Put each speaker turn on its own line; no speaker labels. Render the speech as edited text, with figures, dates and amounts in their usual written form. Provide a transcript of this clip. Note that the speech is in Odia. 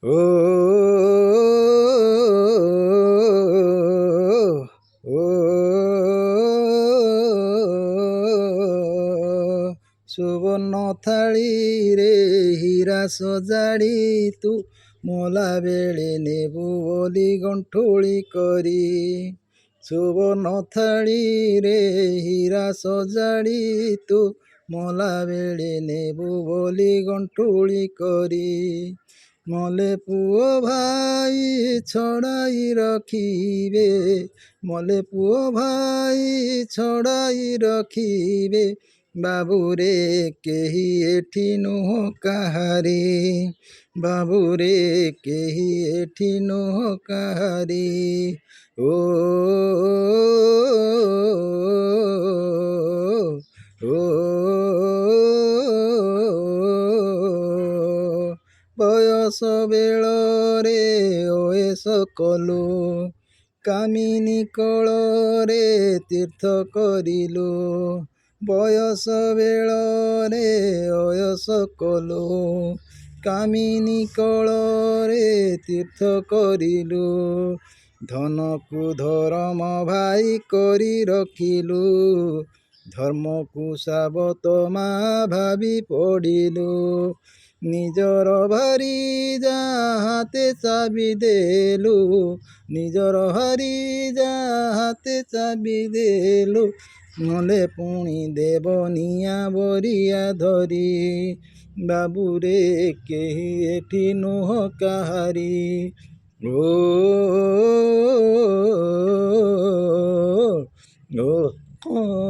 ও ও ସୁବର୍ଣ୍ଣ ଥାଳିରେ ହୀରା ସଜାଡ଼ି ତୁ ମଲା ବେଳେ ନେବୁ ବୋଲି ଗଣ୍ଠୁଳି କରି। ସୁବର୍ଣ୍ଣ ଥାଳିରେ ହୀରା ସଜାଡ଼ି ତୁ ମଲା ବେଳେ ନେବୁ ବୋଲି ଗଣ୍ଠୁଳି କରି। ମଲେ ପୁଅ ଭାଇ ଛଡ଼ାଇ ରଖିବେ, ମଲେ ପୁଅ ଭାଇ ଛଡ଼ାଇ ରଖିବେ, ବାବୁରେ କେହି ଏଠି ନୁହଁ କାହାରି, ବାବୁରେ କେହି ଏଠି ନୁହଁ କାହାରି। ଓ ବୟସ ବେଳରେ ଓଏସ କଲୁ, କାମିନୀ କୋଳରେ ତୀର୍ଥ କରିଲୁ। ବୟସ ବେଳରେ ଓଏସ କଲୁ, କାମିନୀ କୋଳରେ ତୀର୍ଥ କରିଲୁ। ଧନକୁ ଧର୍ମ ଭାଇ କରି ରଖିଲୁ, ଧର୍ମକୁ ସାବତ ମା ଭାବି ପଡ଼ିଲୁ। ନିଜର ଭାରି ହାତେ ଚାବି ଦେଲୁ, ନିଜର ଭାରି ହାତେ ଚାବି ଦେଲୁ, ମଲେ ପୁଣି ଦେବ ନିଆଁ ବରିଆ ଧରି, ବାବୁରେ କେହି ଏଠି ନୁହଁ କାହାରି। ଓ ଓ ଓ